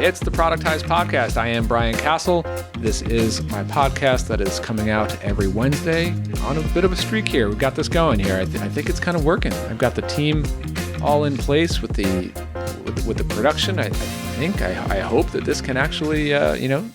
It's the Productized Podcast. I am Brian Castle. This is my podcast that is coming out every Wednesday on a bit of a streak here. We've got this going here. I think it's kind of working. I've got the team all in place with the production. I hope that this can actually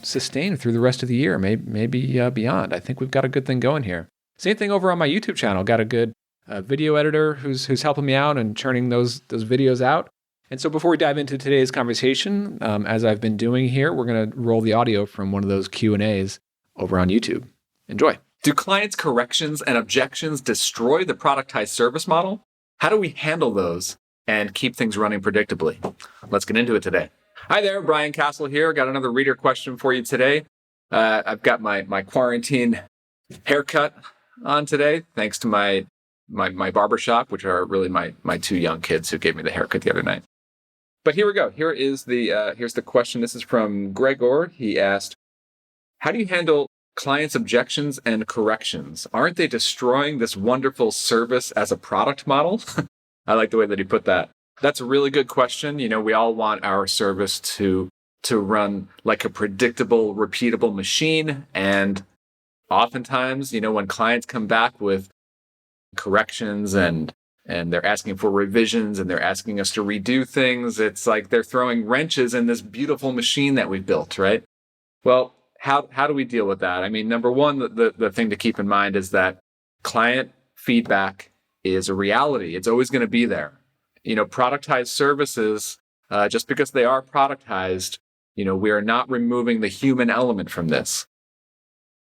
sustain through the rest of the year, maybe beyond. I think we've got a good thing going here. Same thing over on my YouTube channel. Got a good video editor who's helping me out and churning those videos out. And so before we dive into today's conversation, as I've been doing here, we're going to roll the audio from one of those Q&As over on YouTube. Enjoy. Do clients' corrections and objections destroy the productized service model? How do we handle those and keep things running predictably? Let's get into it today. Hi there, Brian Castle here. Got another reader question for you today. I've got my quarantine haircut on today, thanks to my barbershop, which are really my two young kids who gave me the haircut the other night. But here we go. Here's the question. This is from Gregor. He asked, how do you handle clients' objections and corrections? Aren't they destroying this wonderful service as a product model? I like the way that he put that. That's a really good question. You know, we all want our service to run like a predictable, repeatable machine. And oftentimes, when clients come back with corrections and they're asking for revisions and they're asking us to redo things, it's like they're throwing wrenches in this beautiful machine that we've built, right? Well, how do we deal with that? I mean, number one, the thing to keep in mind is that client feedback is a reality. It's always going to be there. Productized services, just because they are productized, we are not removing the human element from this.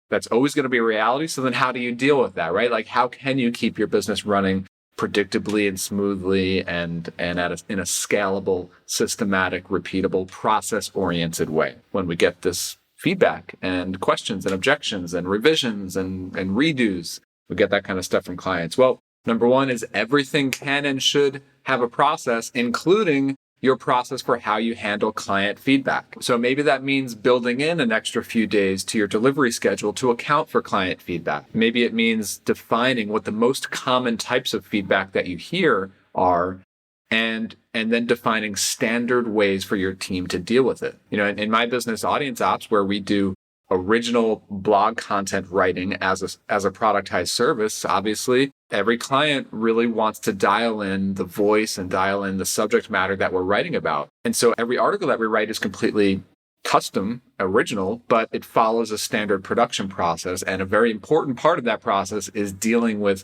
That's always going to be a reality. So then how do you deal with that, right? Like, how can you keep your business running predictably and smoothly and in a scalable, systematic, repeatable, process-oriented way when we get this feedback and questions and objections and revisions and redos? We get that kind of stuff from clients. Well, number one is everything can and should have a process, including your process for how you handle client feedback. So maybe that means building in an extra few days to your delivery schedule to account for client feedback. Maybe it means defining what the most common types of feedback that you hear are and then defining standard ways for your team to deal with it. In my business, Audience Ops, where we do original blog content writing as a productized service, obviously, every client really wants to dial in the voice and dial in the subject matter that we're writing about. And so every article that we write is completely custom, original, but it follows a standard production process. And a very important part of that process is dealing with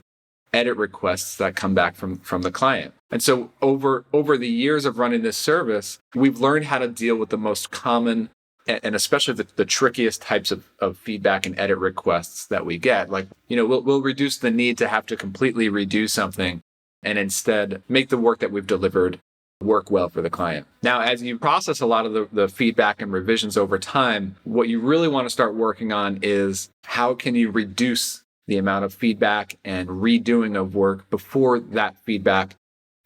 edit requests that come back from the client. And so over the years of running this service, we've learned how to deal with the most common and especially the trickiest types of feedback and edit requests that we get. Like, we'll reduce the need to have to completely redo something and instead make the work that we've delivered work well for the client. Now, as you process a lot of the feedback and revisions over time, what you really want to start working on is how can you reduce the amount of feedback and redoing of work before that feedback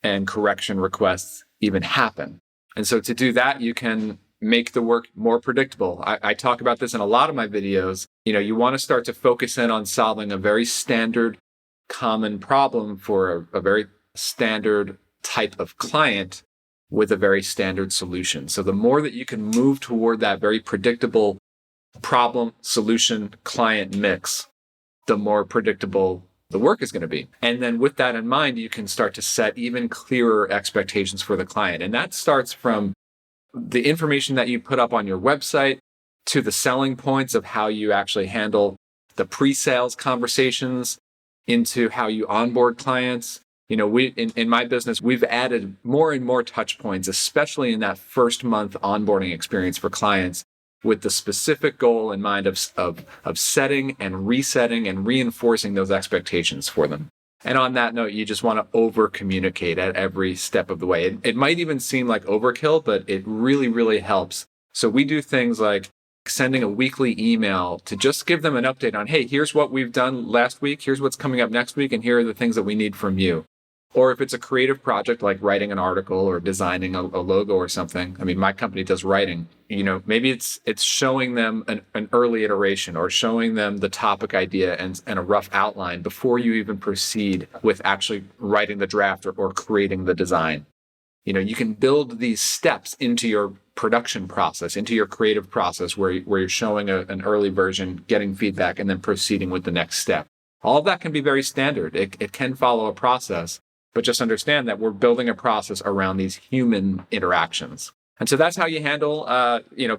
and correction requests even happen. And so to do that, you can make the work more predictable. I talk about this in a lot of my videos. You want to start to focus in on solving a very standard, common problem for a very standard type of client with a very standard solution. So the more that you can move toward that very predictable problem, solution, client mix, the more predictable the work is going to be. And then with that in mind, you can start to set even clearer expectations for the client. And that starts from the information that you put up on your website to the selling points of how you actually handle the pre-sales conversations into how you onboard clients. In my business, we've added more and more touch points, especially in that first month onboarding experience for clients, with the specific goal in mind of setting and resetting and reinforcing those expectations for them. And on that note, you just want to over-communicate at every step of the way. It might even seem like overkill, but it really, really helps. So we do things like sending a weekly email to just give them an update on, hey, here's what we've done last week, here's what's coming up next week, and here are the things that we need from you. Or if it's a creative project like writing an article or designing a logo or something. I mean, my company does writing. Maybe it's showing them an early iteration or showing them the topic idea and a rough outline before you even proceed with actually writing the draft or creating the design. You can build these steps into your production process, into your creative process where you're showing an early version, getting feedback, and then proceeding with the next step. All of that can be very standard. It can follow a process, but just understand that we're building a process around these human interactions. And so that's how you handle,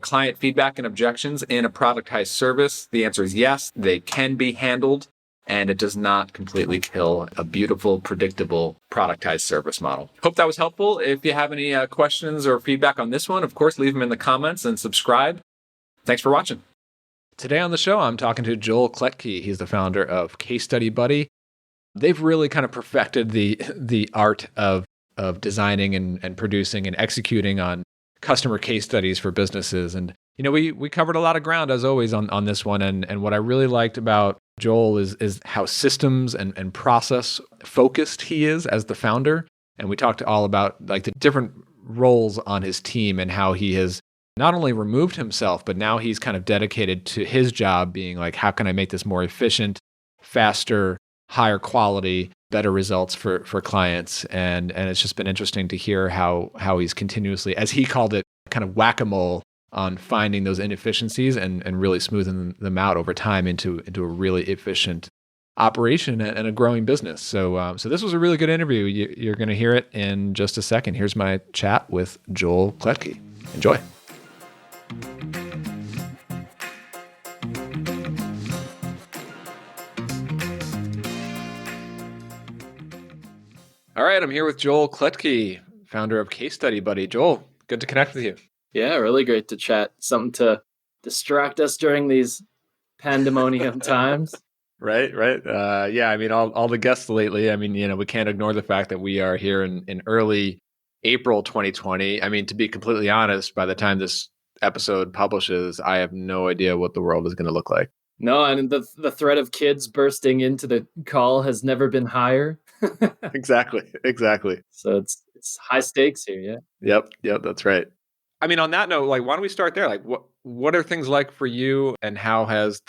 client feedback and objections in a productized service. The answer is yes, they can be handled, and it does not completely kill a beautiful, predictable productized service model. Hope that was helpful. If you have any questions or feedback on this one, of course, leave them in the comments and subscribe. Thanks for watching. Today on the show, I'm talking to Joel Klettke. He's the founder of Case Study Buddy. They've really kind of perfected the art of designing and producing and executing on customer case studies for businesses. And, we covered a lot of ground, as always, on this one. And what I really liked about Joel is how systems and process focused he is as the founder. And we talked all about like the different roles on his team and how he has not only removed himself, but now he's kind of dedicated to his job being like, how can I make this more efficient, faster, higher quality, better results for clients? And it's just been interesting to hear how he's continuously, as he called it, kind of whack-a-mole on finding those inefficiencies and really smoothing them out over time into a really efficient operation and a growing business. So this was a really good interview. You're going to hear it in just a second. Here's my chat with Joel Klettke. Enjoy. All right, I'm here with Joel Klettke, founder of Case Study Buddy. Joel, good to connect with you. Yeah, really great to chat. Something to distract us during these pandemonium times. Right. Yeah, I mean, all the guests lately, I mean, we can't ignore the fact that we are here in early April 2020. I mean, to be completely honest, by the time this episode publishes, I have no idea what the world is going to look like. No, and the threat of kids bursting into the call has never been higher. Exactly. So it's high stakes here, yeah. Yep, that's right. I mean, on that note, like, why don't we start there? Like, what are things like for you, and how has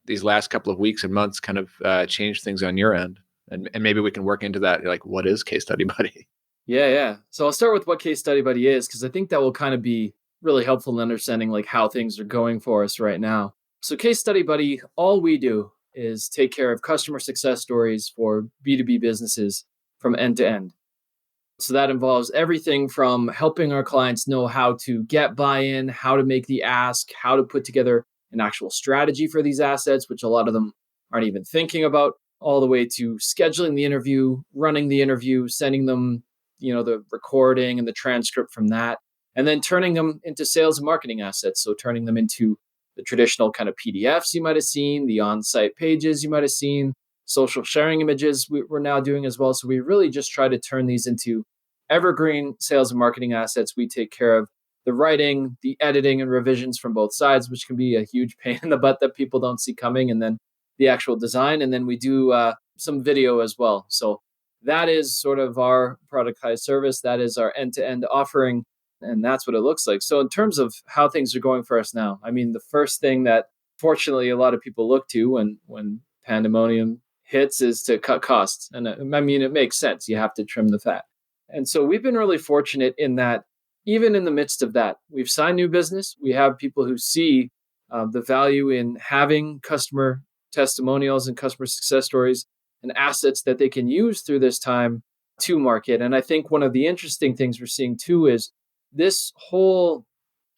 these last couple of weeks and months kind of changed things on your end? And maybe we can work into that. Like, what is Case Study Buddy? Yeah. So I'll start with what Case Study Buddy is, because I think that will kind of be really helpful in understanding like how things are going for us right now. So Case Study Buddy, all we do is take care of customer success stories for B2B businesses from end to end. So that involves everything from helping our clients know how to get buy-in, how to make the ask, how to put together an actual strategy for these assets, which a lot of them aren't even thinking about, all the way to scheduling the interview, running the interview, sending them, the recording and the transcript from that, and then turning them into sales and marketing assets. So turning them into the traditional kind of PDFs you might have seen, the on-site pages you might have seen, social sharing images we're now doing as well. So we really just try to turn these into evergreen sales and marketing assets. We take care of the writing, the editing, and revisions from both sides, which can be a huge pain in the butt that people don't see coming, and then the actual design. And then we do some video as well. So that is sort of our productized service. That is our end-to-end offering. And that's what it looks like. So in terms of how things are going for us now, I mean, the first thing that fortunately a lot of people look to when pandemonium hits is to cut costs. And I mean, it makes sense. You have to trim the fat. And so we've been really fortunate in that even in the midst of that, we've signed new business. We have people who see the value in having customer testimonials and customer success stories and assets that they can use through this time to market. And I think one of the interesting things we're seeing too is this whole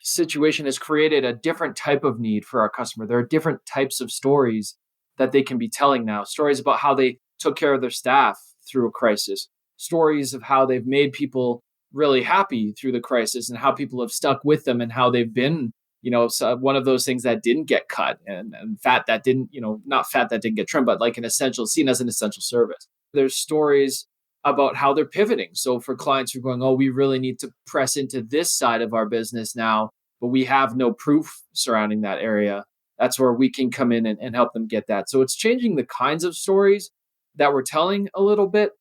situation has created a different type of need for our customer. There are different types of stories that they can be telling now. Stories about how they took care of their staff through a crisis. Stories of how they've made people really happy through the crisis and how people have stuck with them and how they've been, one of those things that didn't get cut and fat that didn't, not fat that didn't get trimmed, but like seen as an essential service. There's stories about how they're pivoting. So for clients who are going, oh, we really need to press into this side of our business now, but we have no proof surrounding that area. That's where we can come in and help them get that. So it's changing the kinds of stories that we're telling a little bit.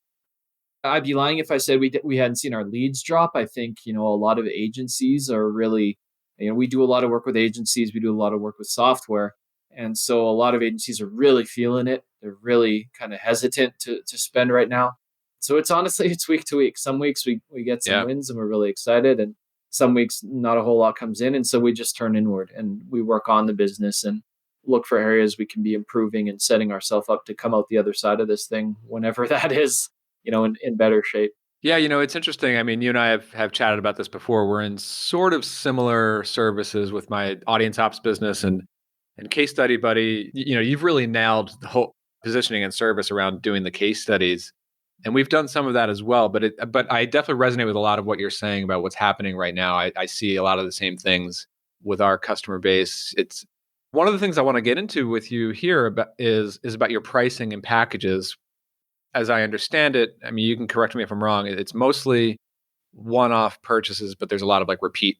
I'd be lying if I said we hadn't seen our leads drop. I think, a lot of agencies are really, we do a lot of work with agencies. We do a lot of work with software. And so a lot of agencies are really feeling it. They're really kind of hesitant to spend right now. So it's honestly, it's week to week. Some weeks we get some Yeah. wins and we're really excited. And some weeks not a whole lot comes in. And so we just turn inward and we work on the business and look for areas we can be improving and setting ourselves up to come out the other side of this thing, whenever that is, in better shape. Yeah, it's interesting. I mean, you and I have chatted about this before. We're in sort of similar services with my audience ops business and case study buddy. You've really nailed the whole positioning and service around doing the case studies. And we've done some of that as well, but I definitely resonate with a lot of what you're saying about what's happening right now. I see a lot of the same things with our customer base. It's one of the things I want to get into with you here is about your pricing and packages. As I understand it, I mean, you can correct me if I'm wrong. It's mostly one-off purchases, but there's a lot of like repeat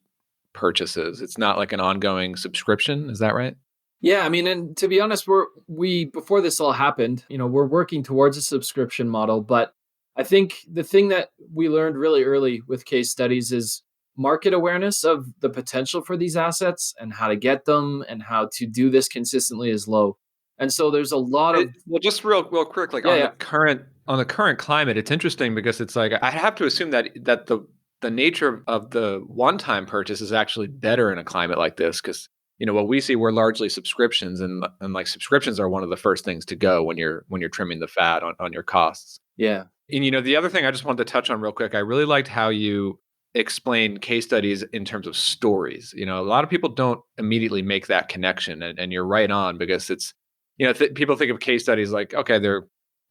purchases. It's not like an ongoing subscription. Is that right? Yeah, I mean, and to be honest, we before this all happened, we're working towards a subscription model, but I think the thing that we learned really early with case studies is market awareness of the potential for these assets and how to get them and how to do this consistently is low. And so there's a lot of Well, just real quick, like yeah, yeah. on the current climate, it's interesting because it's like I have to assume that the nature of the one-time purchase is actually better in a climate like this because what we see, we're largely subscriptions, and like subscriptions are one of the first things to go when you're trimming the fat on your costs. Yeah. And the other thing I just wanted to touch on real quick, I really liked how you explain case studies in terms of stories. A lot of people don't immediately make that connection, and you're right on because it's people think of case studies like, okay, they're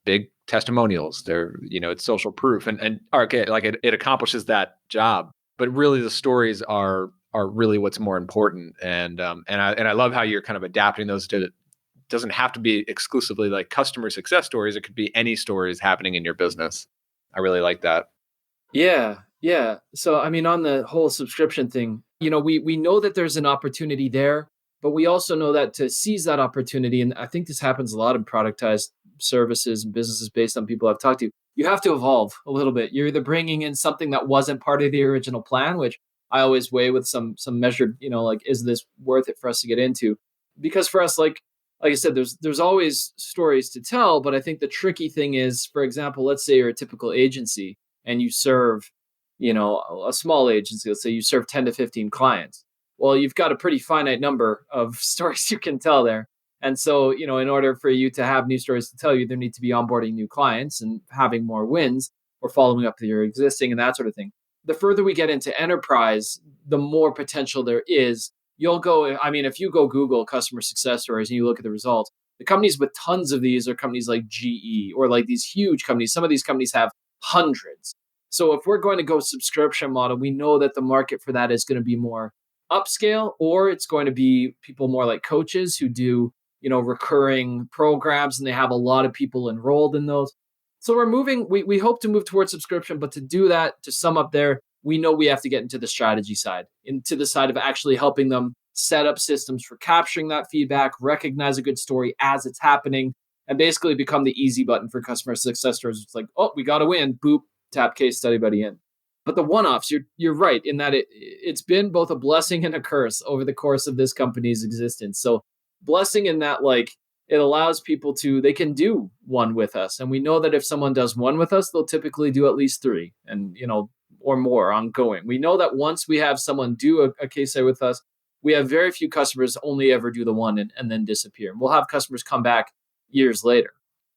big testimonials, they're it's social proof, and okay, like it accomplishes that job, but really the stories are really what's more important. And I love how you're kind of adapting those to. It doesn't have to be exclusively like customer success stories. It could be any stories happening in your business. I really like that. Yeah. Yeah. So I mean, on the whole subscription thing, we know that there's an opportunity there, but we also know that to seize that opportunity, and I think this happens a lot in productized services and businesses based on people I've talked to, you have to evolve a little bit. You're either bringing in something that wasn't part of the original plan, which I always weigh with some measured, like, is this worth it for us to get into? Because for us, like I said, there's always stories to tell, but I think the tricky thing is, for example, let's say you're a typical agency and you serve, a small agency, let's say you serve 10 to 15 clients. Well, you've got a pretty finite number of stories you can tell there. And so, in order for you to have new stories to tell, you either need to be onboarding new clients and having more wins or following up with your existing and that sort of thing. The further we get into enterprise, the more potential there is. If you go Google customer success stories and you look at the results, the companies with tons of these are companies like GE or like these huge companies. Some of these companies have hundreds. So if we're going to go subscription model, we know that the market for that is going to be more upscale, or it's going to be people more like coaches who do, recurring programs and they have a lot of people enrolled in those. So we hope to move towards subscription, but to do that, to sum up there, we know we have to get into the strategy side, into the side of actually helping them set up systems for capturing that feedback, recognize a good story as it's happening, and basically become the easy button for customer success stories. It's like, oh, we got to win, boop, tap case study buddy in. But the one-offs, you're right in that it's been both a blessing and a curse over the course of this company's existence. So blessing in that, like, it allows people they can do one with us. And we know that if someone does one with us, they'll typically do at least three and, or more ongoing. We know that once we have someone do a case study with us, we have very few customers only ever do the one and then disappear. We'll have customers come back years later.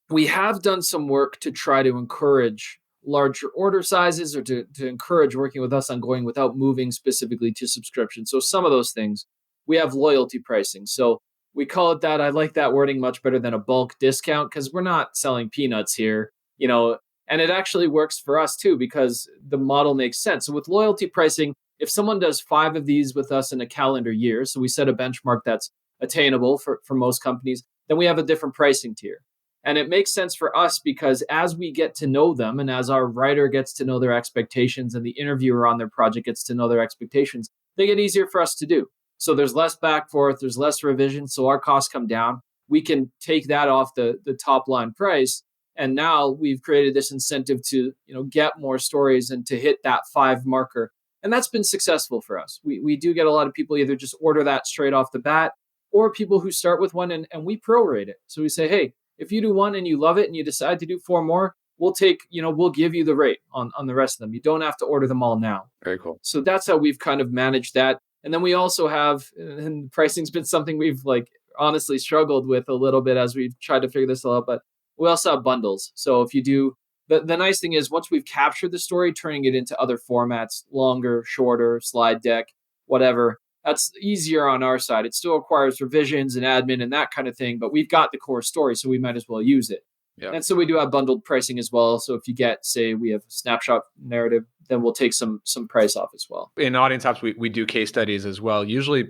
We have done some work to try to encourage larger order sizes or to encourage working with us on going without moving specifically to subscription. So some of those things, we have loyalty pricing. So we call it that. I like that wording much better than a bulk discount because we're not selling peanuts here, and it actually works for us too because the model makes sense. So with loyalty pricing, if someone does 5 of these with us in a calendar year, so we set a benchmark that's attainable for most companies, then we have a different pricing tier. And it makes sense for us because as we get to know them and as our writer gets to know their expectations and the interviewer on their project gets to know their expectations, they get easier for us to do. So there's less back forth, there's less revision, so our costs come down. We can take that off the top line price. And now we've created this incentive to get more stories and to hit that 5 marker. And that's been successful for us. We do get a lot of people either just order that straight off the bat or people who start with one and we prorate it. So we say, hey, if you do one and you love it and you decide to do 4 more, we'll give you the rate on the rest of them. You don't have to order them all now. Very cool. So that's how we've kind of managed that. And then we also have, and pricing's been something we've like honestly struggled with a little bit as we've tried to figure this all out, but we also have bundles. So if you do, the nice thing is once we've captured the story, turning it into other formats, longer, shorter, slide deck, whatever, that's easier on our side. It still requires revisions and admin and that kind of thing, but we've got the core story, so we might as well use it. Yeah. And so we do have bundled pricing as well. So if you get, say, we have a snapshot narrative, then we'll take some price off as well. In Audience Ops, we do case studies as well, usually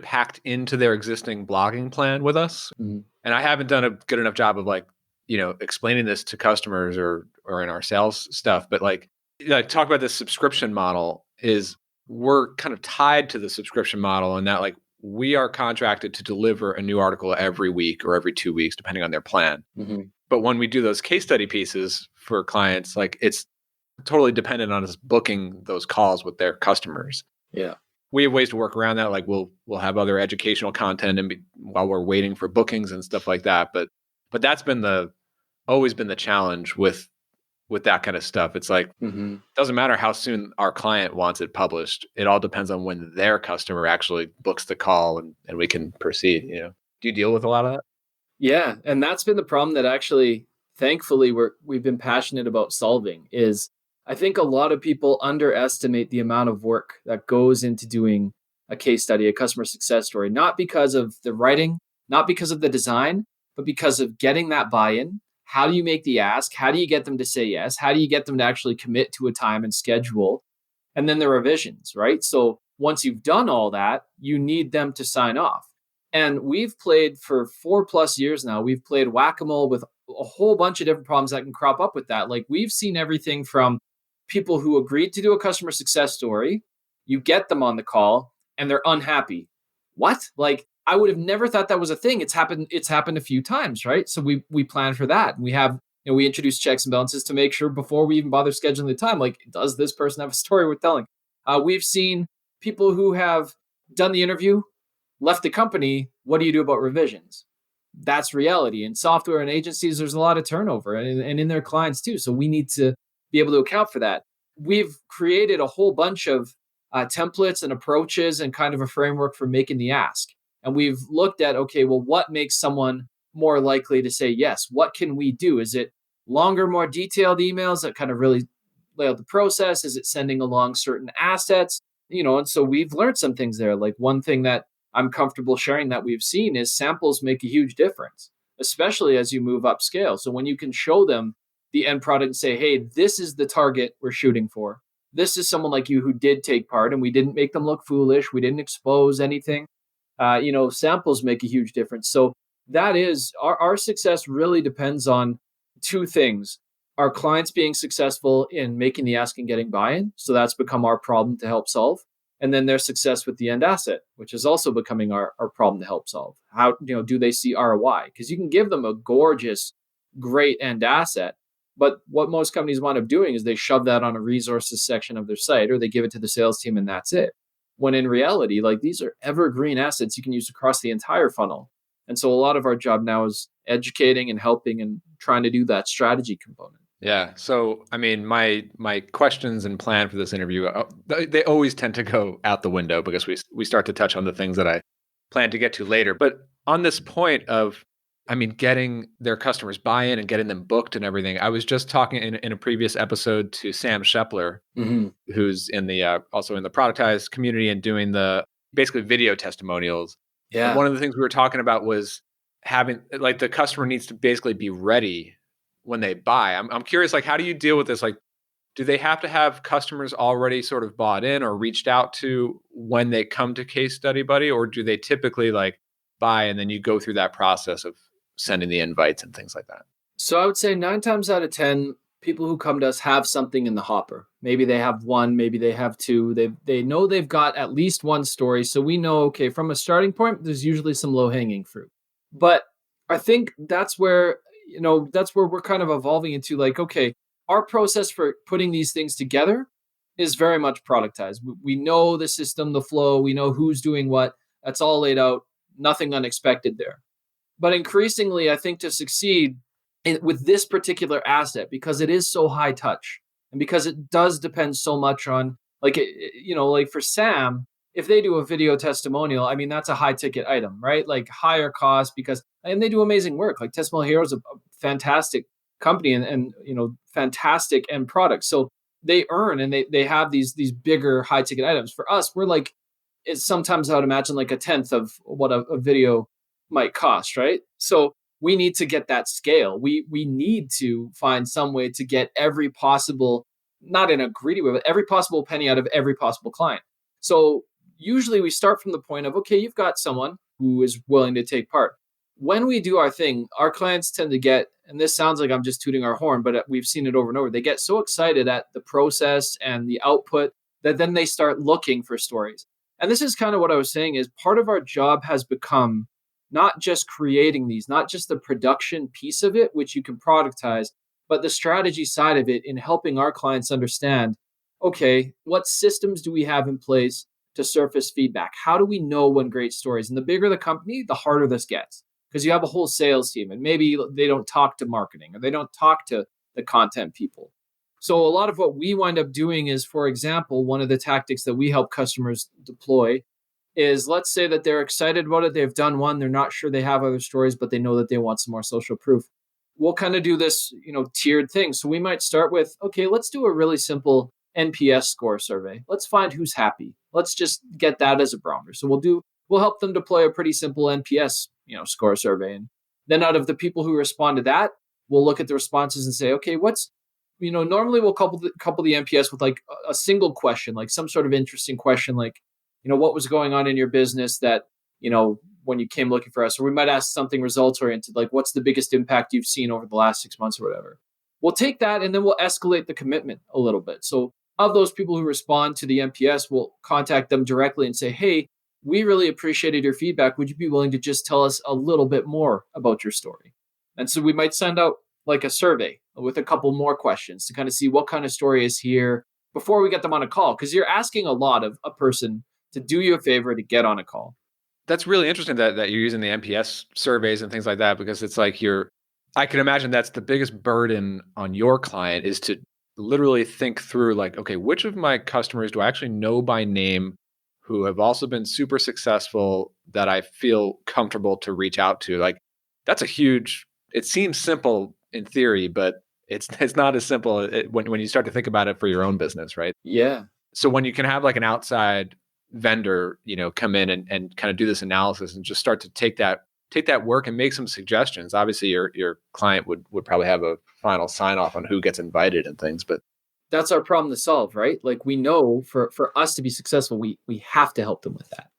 packed into their existing blogging plan with us. Mm-hmm. And I haven't done a good enough job of explaining this to customers or in our sales stuff. But talk about this subscription model is we're kind of tied to the subscription model, and that we are contracted to deliver a new article every week or every 2 weeks, depending on their plan. Mm-hmm. But when we do those case study pieces for clients, it's totally dependent on us booking those calls with their customers. Yeah. We have ways to work around that. We'll have other educational content while we're waiting for bookings and stuff like that. But that's always been the challenge with that kind of stuff. It's doesn't matter how soon our client wants it published. It all depends on when their customer actually books the call and we can proceed. Do you deal with a lot of that? Yeah. And that's been the problem that actually, thankfully, we've been passionate about solving is I think a lot of people underestimate the amount of work that goes into doing a case study, a customer success story, not because of the writing, not because of the design, but because of getting that buy-in. How do you make the ask? How do you get them to say yes? How do you get them to actually commit to a time and schedule? And then the revisions, right? So once you've done all that, you need them to sign off. And we've played for 4+ years now. We've played whack-a-mole with a whole bunch of different problems that can crop up with that. We've seen everything from people who agreed to do a customer success story. You get them on the call and they're unhappy. What? I would have never thought that was a thing. It's happened a few times, right? So we plan for that. And we have, we introduce checks and balances to make sure before we even bother scheduling the time, does this person have a story worth telling? We've seen people who have done the interview, left the company. What do you do about revisions? That's reality. In software and agencies, there's a lot of turnover and in their clients too. So we need to be able to account for that. We've created a whole bunch of templates and approaches and kind of a framework for making the ask. And we've looked at, okay, well, what makes someone more likely to say yes? What can we do? Is it longer, more detailed emails that kind of really lay out the process? Is it sending along certain assets? And so we've learned some things there. One thing that I'm comfortable sharing that we've seen is samples make a huge difference, especially as you move upscale. So when you can show them the end product and say, hey, this is the target we're shooting for. This is someone like you who did take part and we didn't make them look foolish. We didn't expose anything. Samples make a huge difference. So that is our success really depends on two things. Our clients being successful in making the ask and getting buy-in. So that's become our problem to help solve. And then their success with the end asset, which is also becoming our problem to help solve. How, do they see ROI? Because you can give them a gorgeous, great end asset. But what most companies wind up doing is they shove that on a resources section of their site, or they give it to the sales team and that's it. When in reality, these are evergreen assets you can use across the entire funnel. And so a lot of our job now is educating and helping and trying to do that strategy component. Yeah. So, my questions and plan for this interview, they always tend to go out the window because we start to touch on the things that I plan to get to later. But on this point of, getting their customers buy-in and getting them booked and everything, I was just talking in a previous episode to Sam Shepler, who's in the also in the Productized community and doing the basically video testimonials. Yeah. And one of the things we were talking about was having the customer needs to basically be ready when they buy. I'm curious, how do you deal with this? Do they have to have customers already sort of bought in or reached out to when they come to Case Study Buddy, or do they typically buy and then you go through that process of sending the invites and things like that? So I would say 9 times out of 10, people who come to us have something in the hopper. Maybe they have one, maybe they have two. They know they've got at least one story. So we know, okay, from a starting point, there's usually some low-hanging fruit. But I think that's where we're kind of evolving into okay, our process for putting these things together is very much productized. We know the system, the flow, we know who's doing what. That's all laid out, nothing unexpected there. But increasingly, I think to succeed, with this particular asset because it is so high touch and because it does depend so much on like for Sam, if they do a video testimonial, I mean, that's a high ticket item, right? Like higher cost and they do amazing work. Like Testimonial Hero is a fantastic company and fantastic end product. So they earn and they have these bigger high ticket items. For us, we're like, it's sometimes I would imagine like a tenth of what a video might cost, right? So we need to get that scale. We need to find some way to get every possible, not in a greedy way, but every possible penny out of every possible client. So usually we start from the point of, okay, you've got someone who is willing to take part. When we do our thing, our clients tend to get, and this sounds like I'm just tooting our horn, but we've seen it over and over. They get so excited at the process and the output that then they start looking for stories. And this is kind of what I was saying is part of our job has become not just creating these, not just the production piece of it, which you can productize, but the strategy side of it in helping our clients understand, okay, what systems do we have in place to surface feedback? How do we know when great stories? And the bigger the company, the harder this gets because you have a whole sales team and maybe they don't talk to marketing or they don't talk to the content people. So a lot of what we wind up doing is, for example, one of the tactics that we help customers deploy is, let's say that they're excited about it. They've done one. They're not sure they have other stories, but they know that they want some more social proof. We'll kind of do this, tiered thing. So we might start with, okay, let's do a really simple NPS score survey. Let's find who's happy. Let's just get that as a barometer. So we'll help them deploy a pretty simple NPS, score survey. And then out of the people who respond to that, we'll look at the responses and say, okay, normally we'll couple the NPS with like a single question, like some sort of interesting question, like, what was going on in your business that, when you came looking for us, or we might ask something results oriented, like what's the biggest impact you've seen over the last 6 months or whatever. We'll take that and then we'll escalate the commitment a little bit. So of those people who respond to the NPS, we'll contact them directly and say, hey, we really appreciated your feedback. Would you be willing to just tell us a little bit more about your story? And so we might send out like a survey with a couple more questions to kind of see what kind of story is here before we get them on a call. Because you're asking a lot of a person to do you a favor to get on a call. That's really interesting that you're using the NPS surveys and things like that, because it's like I can imagine that's the biggest burden on your client is to literally think through like, okay, which of my customers do I actually know by name who have also been super successful that I feel comfortable to reach out to? Like that's it seems simple in theory, but it's not as simple when you start to think about it for your own business, right? Yeah. So when you can have like an outside vendor, come in and kind of do this analysis and just start to take that work and make some suggestions. Obviously, your client would probably have a final sign off on who gets invited and things, but that's our problem to solve, right? Like we know for us to be successful, we have to help them with that.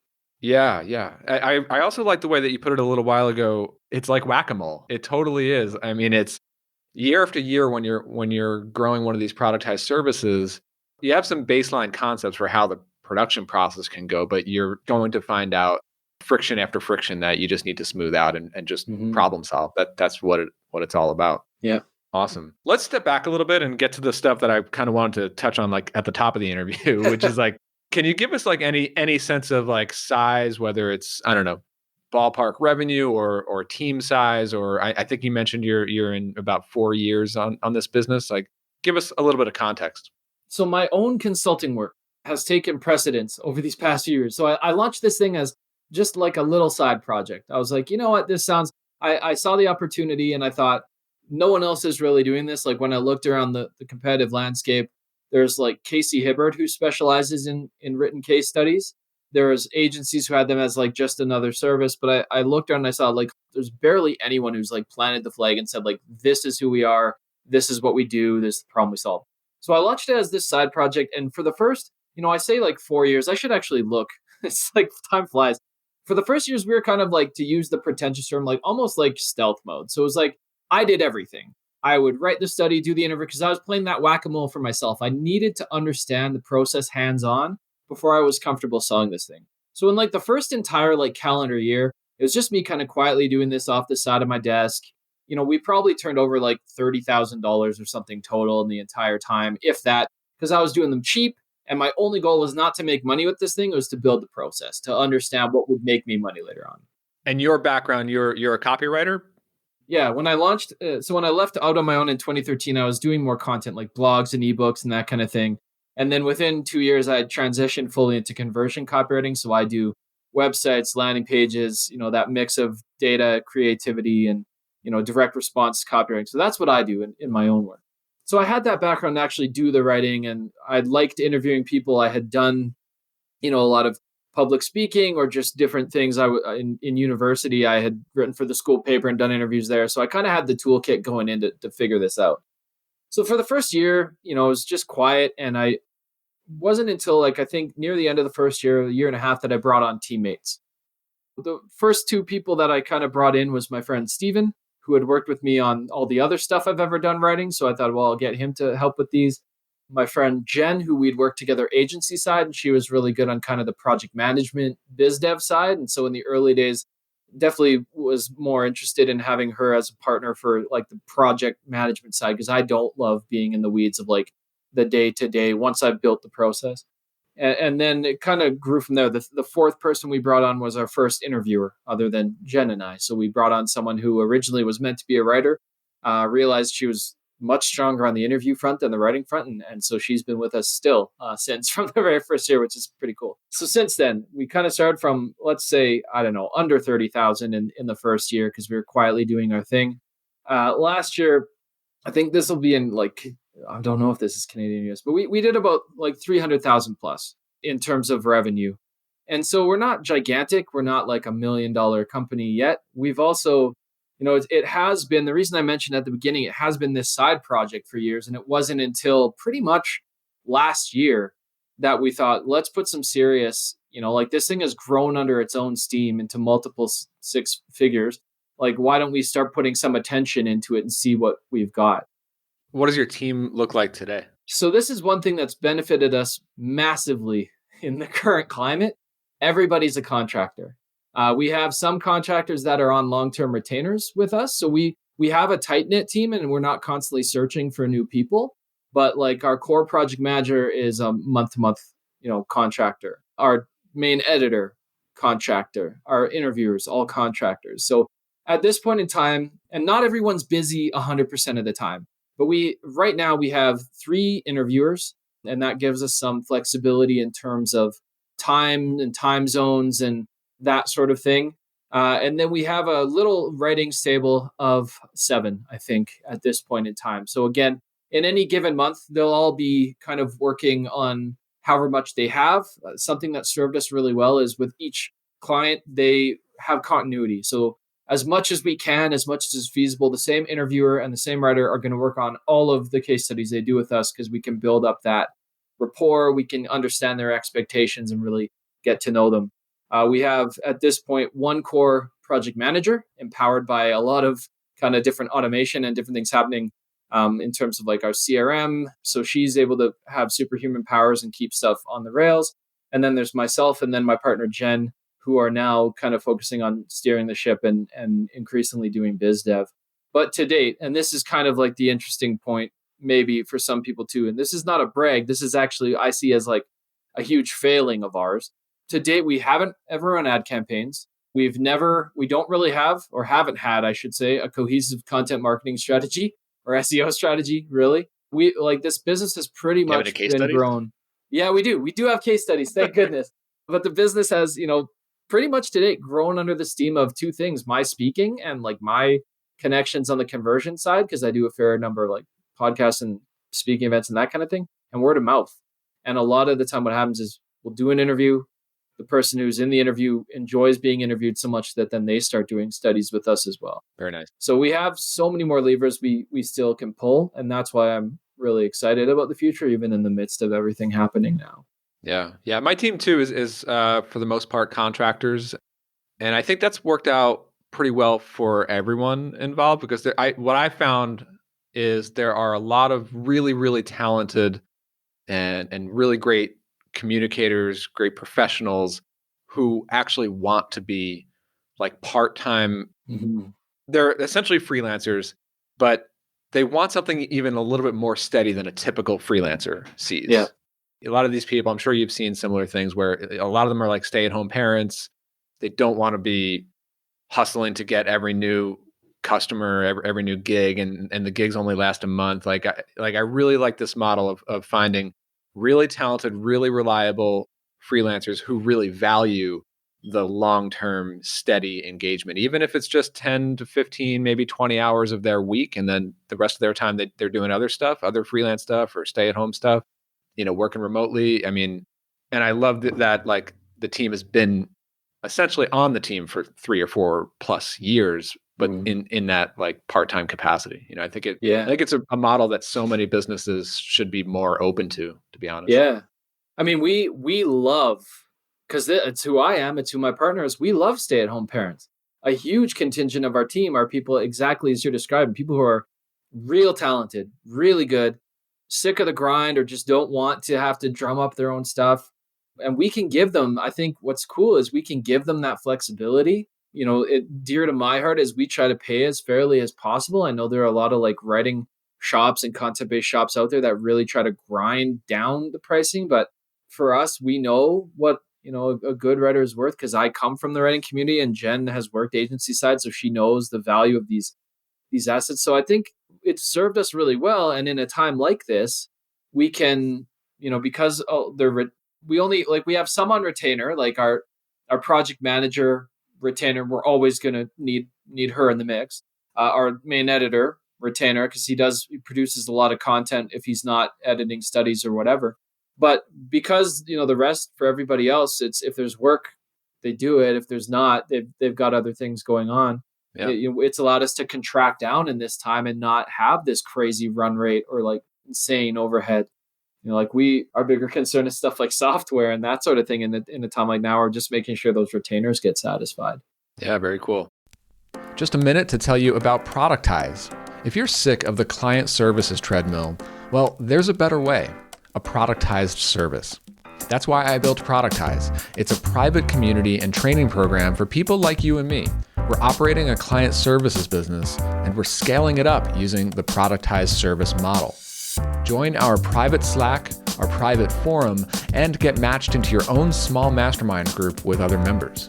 Yeah. I also like the way that you put it a little while ago. It's like whack-a-mole. It totally is. I mean, it's year after year when you're growing one of these productized services, you have some baseline concepts for how the production process can go, but you're going to find out friction after friction that you just need to smooth out and just problem solve. That's what it's all about. Yeah. Awesome. Let's step back a little bit and get to the stuff that I kind of wanted to touch on like at the top of the interview, which is like, can you give us like any sense of like size, whether it's, I don't know, ballpark revenue or team size, or I think you mentioned you're in about 4 years on this business. Like give us a little bit of context. So my own consulting work has taken precedence over these past years. So I launched this thing as just like a little side project. I was like, you know what, I saw the opportunity and I thought no one else is really doing this. Like when I looked around the competitive landscape, there's like Casey Hibbard who specializes in written case studies. There's agencies who had them as like just another service. But I looked around and I saw like there's barely anyone who's like planted the flag and said like, this is who we are. This is what we do. This is the problem we solve. So I launched it as this side project. And for the first, I say like 4 years, I should actually look. It's like time flies. For the first years, we were kind of like, to use the pretentious term, like almost like stealth mode. So it was like, I did everything. I would write the study, do the interview, because I was playing that whack-a-mole for myself. I needed to understand the process hands-on before I was comfortable selling this thing. So in like the first entire like calendar year, it was just me kind of quietly doing this off the side of my desk. We probably turned over like $30,000 or something total in the entire time, if that, because I was doing them cheap. And my only goal was not to make money with this thing. It was to build the process, to understand what would make me money later on. And your background, you're a copywriter? Yeah, when I launched, when I left out on my own in 2013, I was doing more content like blogs and ebooks and that kind of thing. And then within 2 years, I transitioned fully into conversion copywriting. So I do websites, landing pages, that mix of data, creativity, and, direct response copywriting. So that's what I do in my own work. So I had that background to actually do the writing, and I liked interviewing people. I had done, a lot of public speaking or just different things. In university, I had written for the school paper and done interviews there. So I kind of had the toolkit going in to figure this out. So for the first year, it was just quiet. And I wasn't until I think near the end of the first year, a year and a half, that I brought on teammates. The first two people that I kind of brought in was my friend Steven, who had worked with me on all the other stuff I've ever done writing. So I thought, well, I'll get him to help with these. My friend Jen, who we'd worked together agency side, and she was really good on kind of the project management biz dev side. And so in the early days, definitely was more interested in having her as a partner for like the project management side, because I don't love being in the weeds of like the day to day once I've built the process. And then it kind of grew from there. The fourth person we brought on was our first interviewer, other than Jen and I. So we brought on someone who originally was meant to be a writer, realized she was much stronger on the interview front than the writing front. And so she's been with us still since from the very first year, which is pretty cool. So since then, we kind of started from, let's say, I don't know, under 30,000 in the first year because we were quietly doing our thing. Last year, I think this will be in like, I don't know if this is Canadian US, but we did about like 300,000 plus in terms of revenue. And so we're not gigantic. We're not like $1 million company yet. We've also, it has been, the reason I mentioned at the beginning, it has been this side project for years. And it wasn't until pretty much last year that we thought, let's put some serious, like this thing has grown under its own steam into multiple six figures. Like, why don't we start putting some attention into it and see what we've got? What does your team look like today? So this is one thing that's benefited us massively in the current climate. Everybody's a contractor. We have some contractors that are on long-term retainers with us. So we have a tight-knit team and we're not constantly searching for new people. But like our core project manager is a month-to-month, contractor. Our main editor, contractor. Our interviewers, all contractors. So at this point in time, and not everyone's busy 100% of the time, but right now we have 3 interviewers, and that gives us some flexibility in terms of time and time zones and that sort of thing. And then we have a little writing stable of 7, I think, at this point in time. So again, in any given month, they'll all be kind of working on however much they have. Something that served us really well is with each client, they have continuity. So as much as we can, as much as is feasible, the same interviewer and the same writer are going to work on all of the case studies they do with us because we can build up that rapport. We can understand their expectations and really get to know them. We have at this point 1 core project manager empowered by a lot of kind of different automation and different things happening in terms of like our CRM. So she's able to have superhuman powers and keep stuff on the rails. And then there's myself and then my partner, Jen, who are now kind of focusing on steering the ship and increasingly doing biz dev. But to date, and this is kind of like the interesting point, maybe for some people too, and this is not a brag, this is actually, I see as like a huge failing of ours. To date, we haven't ever run ad campaigns. We don't really have, or haven't had, I should say, a cohesive content marketing strategy or SEO strategy, really. We like this business has pretty much been grown. Yeah, we do. We do have case studies, thank goodness. But the business has, pretty much to date grown under the steam of 2 things: my speaking and like my connections on the conversion side, because I do a fair number of like podcasts and speaking events and that kind of thing, and word of mouth. And a lot of the time what happens is we'll do an interview. The person who's in the interview enjoys being interviewed so much that then they start doing studies with us as well. Very nice. So we have so many more levers we still can pull. And that's why I'm really excited about the future, even in the midst of everything happening now. Yeah. My team too is for the most part contractors, and I think that's worked out pretty well for everyone involved because what I found is there are a lot of really, really talented and really great communicators, great professionals who actually want to be like part-time. Mm-hmm. They're essentially freelancers, but they want something even a little bit more steady than a typical freelancer sees. Yeah. A lot of these people, I'm sure you've seen similar things where a lot of them are like stay-at-home parents. They don't want to be hustling to get every new customer, every new gig, and the gigs only last a month. I really like this model of finding really talented, really reliable freelancers who really value the long-term steady engagement, even if it's just 10 to 15, maybe 20 hours of their week. And then the rest of their time, they're doing other stuff, other freelance stuff or stay-at-home stuff, working remotely. I mean, and I love that like the team has been essentially on the team for 3 or 4 plus years, but in that like part-time capacity. I think it's a model that so many businesses should be more open to be honest. Yeah. I mean, we love, because it's who I am, it's who my partner is. We love stay-at-home parents. A huge contingent of our team are people exactly as you're describing, people who are real talented, really good, sick of the grind, or just don't want to have to drum up their own stuff. And we can give them, I think what's cool is we can give them that flexibility. Dear to my heart is we try to pay as fairly as possible. I know there are a lot of like writing shops and content-based shops out there that really try to grind down the pricing. But for us, we know what a good writer is worth, because I come from the writing community and Jen has worked agency side, so she knows the value of these assets. So I think it served us really well. And in a time like this, we can, because we only we have some on retainer, like our project manager retainer. We're always going to need her in the mix. Our main editor retainer, because he produces a lot of content if he's not editing studies or whatever. But because the rest for everybody else, it's if there's work, they do it. If there's not, they've got other things going on. Yeah. It's allowed us to contract down in this time and not have this crazy run rate or like insane overhead. Our bigger concern is stuff like software and that sort of thing. In a time like now, we're just making sure those retainers get satisfied. Yeah, very cool. Just a minute to tell you about Productize. If you're sick of the client services treadmill, well, there's a better way. A productized service. That's why I built Productize. It's a private community and training program for people like you and me. We're operating a client services business, and we're scaling it up using the productized service model. Join our private Slack, our private forum, and get matched into your own small mastermind group with other members.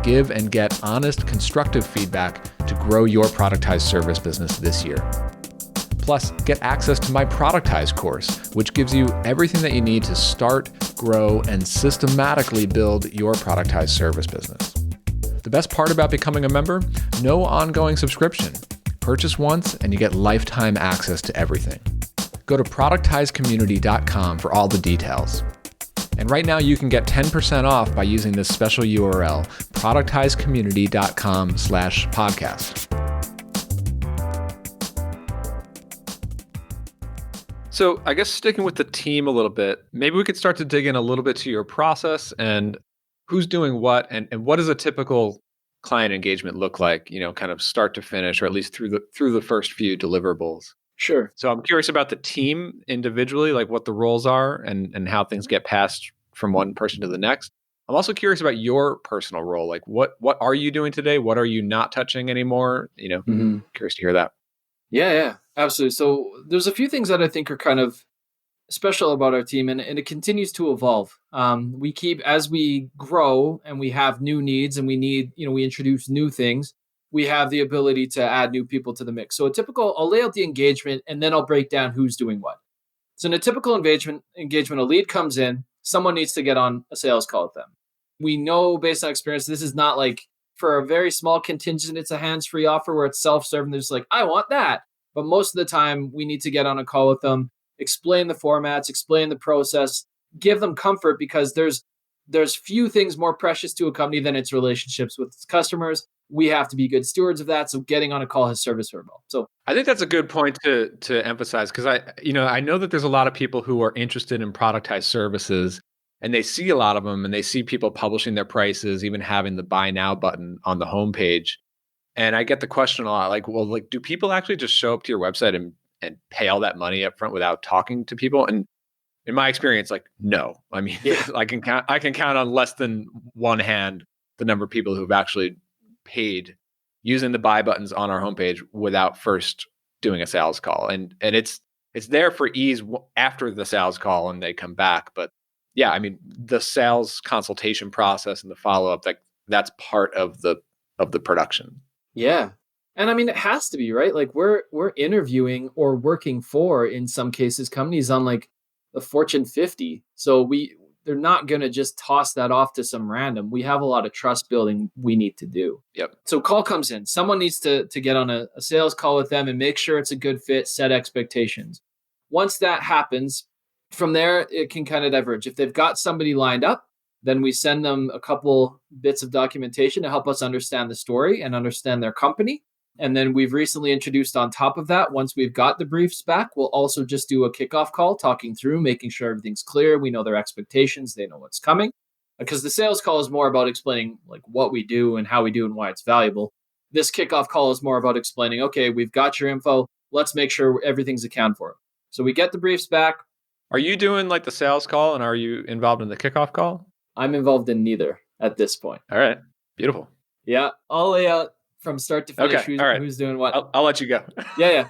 Give and get honest, constructive feedback to grow your productized service business this year. Plus, get access to my Productize course, which gives you everything that you need to start, grow, and systematically build your productized service business. The best part about becoming a member? No ongoing subscription. Purchase once and you get lifetime access to everything. Go to productizecommunity.com for all the details. And right now you can get 10% off by using this special URL, productizecommunity.com/podcast. So I guess sticking with the team a little bit, maybe we could start to dig in a little bit to your process and who's doing what and what does a typical client engagement look like, kind of start to finish, or at least through the first few deliverables. Sure. So I'm curious about the team individually, like what the roles are and how things get passed from one person to the next. I'm also curious about your personal role. Like what are you doing today? What are you not touching anymore? Curious to hear that. Yeah, absolutely. So there's a few things that I think are kind of special about our team, and it continues to evolve. We keep, as we grow and we have new needs and we need, we introduce new things, we have the ability to add new people to the mix. So I'll lay out the engagement and then I'll break down who's doing what. So in a typical engagement, a lead comes in, someone needs to get on a sales call with them. We know based on experience, this is not like for a very small contingent, it's a hands-free offer where it's self-serve and they're just like, I want that. But most of the time we need to get on a call with them, explain the formats, explain the process, give them comfort, because there's few things more precious to a company than its relationships with its customers. We have to be good stewards of that. So getting on a call has served us very well. So I think that's a good point to emphasize, because I know that there's a lot of people who are interested in productized services, and they see a lot of them, and they see people publishing their prices, even having the buy now button on the homepage. And I get the question a lot, like, well, like, do people actually just show up to your website and pay all that money up front without talking to people? And in my experience, like, no. I mean, I can count on less than one hand the number of people who've actually paid using the buy buttons on our homepage without first doing a sales call. And it's there for ease after the sales call and they come back. But yeah, I mean, the sales consultation process and the follow-up, that's part of the production. Yeah. And I mean, it has to be, right? Like we're interviewing or working for, in some cases, companies on like the Fortune 50. So they're not going to just toss that off to some random. We have a lot of trust building we need to do. Yep. So call comes in. Someone needs to get on a sales call with them and make sure it's a good fit, set expectations. Once that happens, from there, it can kind of diverge. If they've got somebody lined up, then we send them a couple bits of documentation to help us understand the story and understand their company. And then we've recently introduced on top of that, once we've got the briefs back, we'll also just do a kickoff call, talking through, making sure everything's clear. We know their expectations. They know what's coming. Because the sales call is more about explaining like what we do and how we do and why it's valuable. This kickoff call is more about explaining, okay, we've got your info. Let's make sure everything's accounted for. So we get the briefs back. Are you doing like the sales call and are you involved in the kickoff call? I'm involved in neither at this point. All right. Beautiful. Yeah. I'll lay out from start to finish Okay. All right. who's doing what. I'll let you go. Yeah.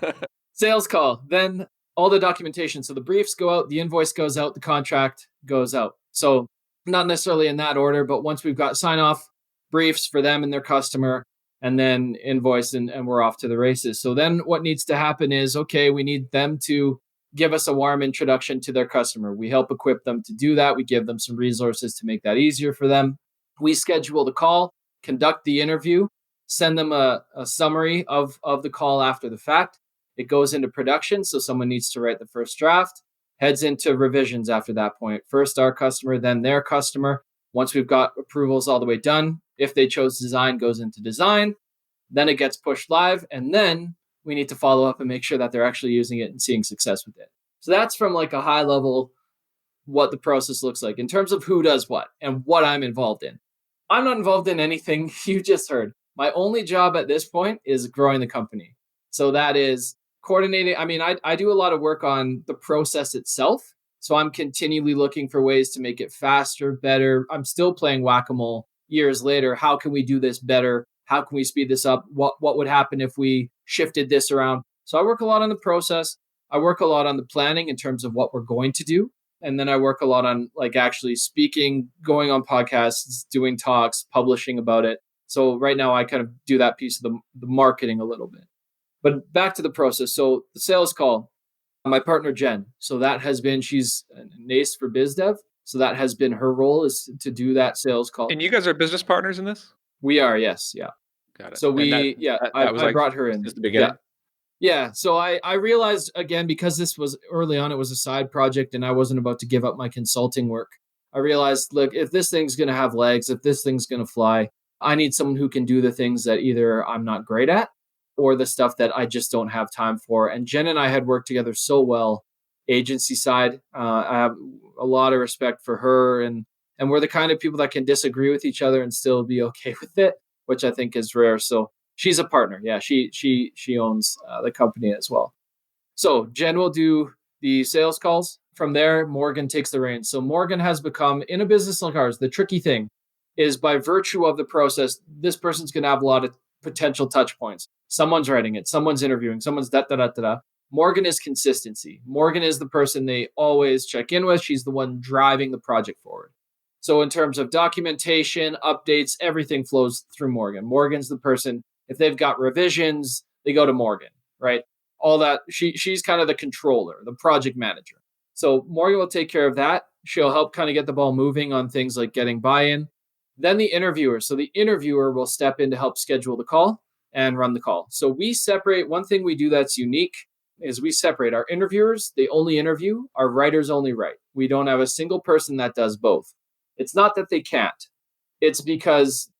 Sales call. Then all the documentation. So the briefs go out, the invoice goes out, the contract goes out. So not necessarily in that order, but once we've got sign off, briefs for them and their customer, and then invoice, and we're off to the races. So then what needs to happen is, okay, we need them to give us a warm introduction to their customer. We help equip them to do that. We give them some resources to make that easier for them. We schedule the call, conduct the interview, send them a summary of the call after the fact. It goes into production. So someone needs to write the first draft, heads into revisions after that point. First our customer, then their customer. Once we've got approvals all the way done, if they chose design, goes into design. Then it gets pushed live. And then we need to follow up and make sure that they're actually using it and seeing success with it. So that's from like a high level, what the process looks like in terms of who does what and what I'm involved in. I'm not involved in anything you just heard. My only job at this point is growing the company. So that is coordinating. I mean, I do a lot of work on the process itself. So I'm continually looking for ways to make it faster, better. I'm still playing whack-a-mole years later. How can we do this better? How can we speed this up? What would happen if we shifted this around? So I work a lot on the process. I work a lot on the planning in terms of what we're going to do. And then I work a lot on like actually speaking, going on podcasts, doing talks, publishing about it. So right now I kind of do that piece of the marketing a little bit. But back to the process. So the sales call, my partner, Jen. So that has been, she's an ace for biz dev. So that has been her role, is to do that sales call. And you guys are business partners in this? We are, yes. Yeah. Got it. So I brought her in. Since the beginning? Yeah. So I realized, again, because this was early on, it was a side project and I wasn't about to give up my consulting work. I realized, look, if this thing's going to have legs, if this thing's going to fly, I need someone who can do the things that either I'm not great at or the stuff that I just don't have time for. And Jen and I had worked together so well, agency side. I have a lot of respect for her, and we're the kind of people that can disagree with each other and still be okay with it, which I think is rare. So she's a partner. Yeah, she owns the company as well. So Jen will do the sales calls. From there, Morgan takes the reins. So Morgan has become, in a business like ours, the tricky thing is by virtue of the process, this person's going to have a lot of potential touch points. Someone's writing it, someone's interviewing, someone's da-da-da-da-da. Morgan is consistency. Morgan is the person they always check in with. She's the one driving the project forward. So in terms of documentation, updates, everything flows through Morgan. Morgan's the person, if they've got revisions, they go to Morgan, right? All that, she's kind of the controller, the project manager. So Morgan will take care of that. She'll help kind of get the ball moving on things like getting buy-in. Then the interviewer. So the interviewer will step in to help schedule the call and run the call. So we separate, one thing we do that's unique is we separate our interviewers. They only interview. Our writers only write. We don't have a single person that does both. It's not that they can't. It's because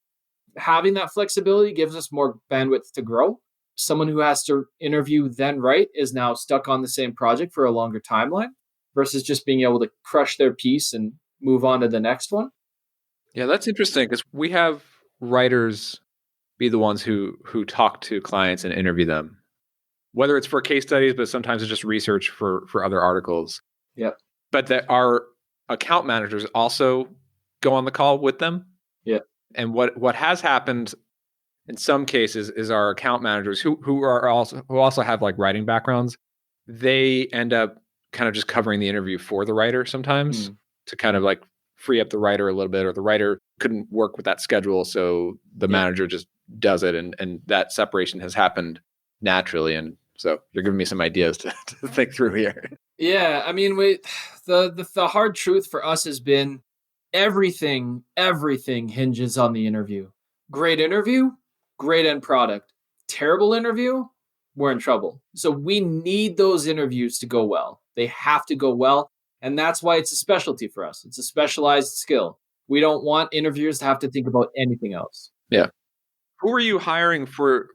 having that flexibility gives us more bandwidth to grow. Someone who has to interview then write is now stuck on the same project for a longer timeline versus just being able to crush their piece and move on to the next one. Yeah, that's interesting because we have writers be the ones who talk to clients and interview them, whether it's for case studies, but sometimes it's just research for other articles. Yep. But that our account managers also go on the call with them. Yeah. And what has happened in some cases is our account managers who also have like writing backgrounds, they end up kind of just covering the interview for the writer sometimes to kind of like free up the writer a little bit, or the writer couldn't work with that schedule. So the manager just does it, and that separation has happened naturally. And so you're giving me some ideas to think through here. Yeah, I mean, the hard truth for us has been everything hinges on the interview. Great interview, great end product. Terrible interview, we're in trouble. So we need those interviews to go well. They have to go well, and that's why it's a specialty for us. It's a specialized skill. We don't want interviewers to have to think about anything else. Yeah. Who are you hiring for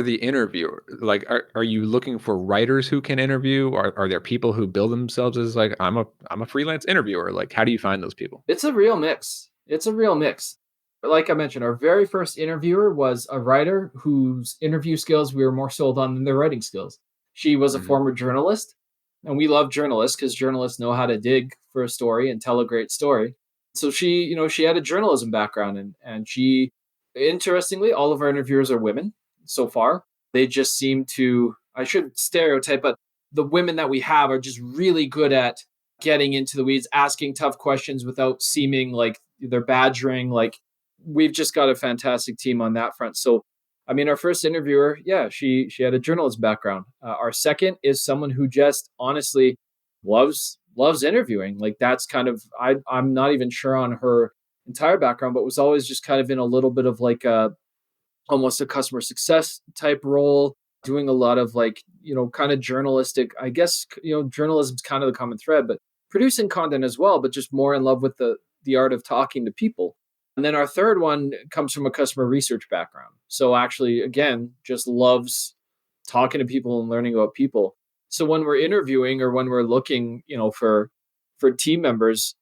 the interview? Like, are you looking for writers who can interview? Are there people who build themselves as like, I'm a freelance interviewer? Like, how do you find those people? It's a real mix. It's a real mix. Like I mentioned, our very first interviewer was a writer whose interview skills we were more sold on than their writing skills. She was a Mhm. former journalist, and we love journalists because journalists know how to dig for a story and tell a great story. So she had a journalism background, and she, interestingly, all of our interviewers are women so far. They just seem to, I should stereotype, but the women that we have are just really good at getting into the weeds, asking tough questions without seeming like they're badgering. Like, we've just got a fantastic team on that front. So, I mean, our first interviewer, yeah, she had a journalist background. Our second is someone who just honestly loves interviewing. Like, that's kind of, I'm not even sure on her entire background, but was always just kind of in a little bit of like a almost a customer success type role, doing a lot of like, kind of journalistic, I guess, journalism's kind of the common thread, but producing content as well, but just more in love with the art of talking to people. And then our third one comes from a customer research background. So actually, again, just loves talking to people and learning about people. So when we're interviewing or when we're looking, for team members,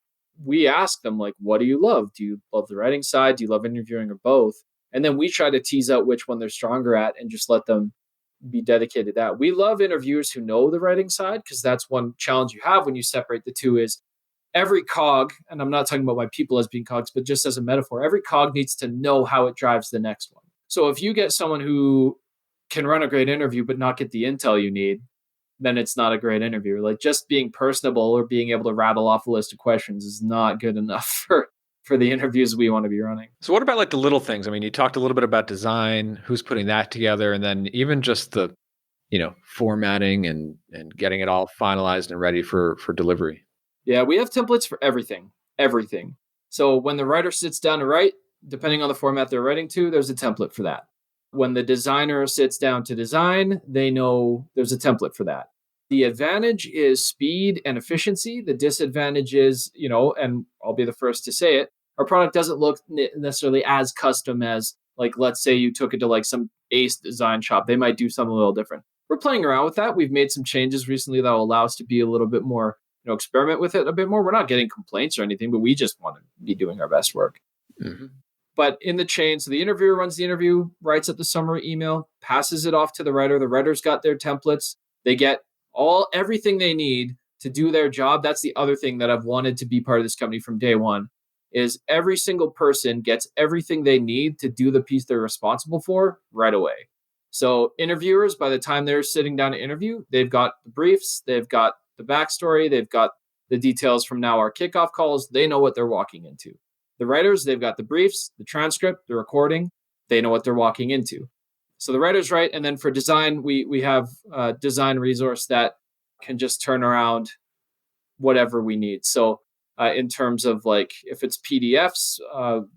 we ask them like, what do you love? Do you love the writing side? Do you love interviewing, or both? And then we try to tease out which one they're stronger at and just let them be dedicated to that. We love interviewers who know the writing side, because that's one challenge you have when you separate the two is every cog, and I'm not talking about my people as being cogs, but just as a metaphor, every cog needs to know how it drives the next one. So if you get someone who can run a great interview but not get the intel you need, then it's not a great interview. Like, just being personable or being able to rattle off a list of questions is not good enough for the interviews we want to be running. So what about like the little things? I mean, you talked a little bit about design, who's putting that together, and then even just the, formatting and getting it all finalized and ready for delivery. Yeah, we have templates for everything. So when the writer sits down to write, depending on the format they're writing to, there's a template for that. When the designer sits down to design, they know there's a template for that. The advantage is speed and efficiency. The disadvantage is, and I'll be the first to say it, our product doesn't look necessarily as custom as, like, let's say you took it to like some ace design shop. They might do something a little different. We're playing around with that. We've made some changes recently that will allow us to be a little bit more, experiment with it a bit more. We're not getting complaints or anything, but we just want to be doing our best work. Mm-hmm. But in the chain, so the interviewer runs the interview, writes up the summary email, passes it off to the writer. The writer's got their templates. They get everything they need to do their job. That's the other thing that I've wanted to be part of this company from day one, is every single person gets everything they need to do the piece they're responsible for right away. So interviewers, by the time they're sitting down to interview, they've got the briefs, they've got the backstory, they've got the details from now our kickoff calls. They know what they're walking into. The writers, they've got the briefs, the transcript, the recording. They know what they're walking into. So the writers write, and then for design, we have a design resource that can just turn around whatever we need. So in terms of like, if it's PDFs,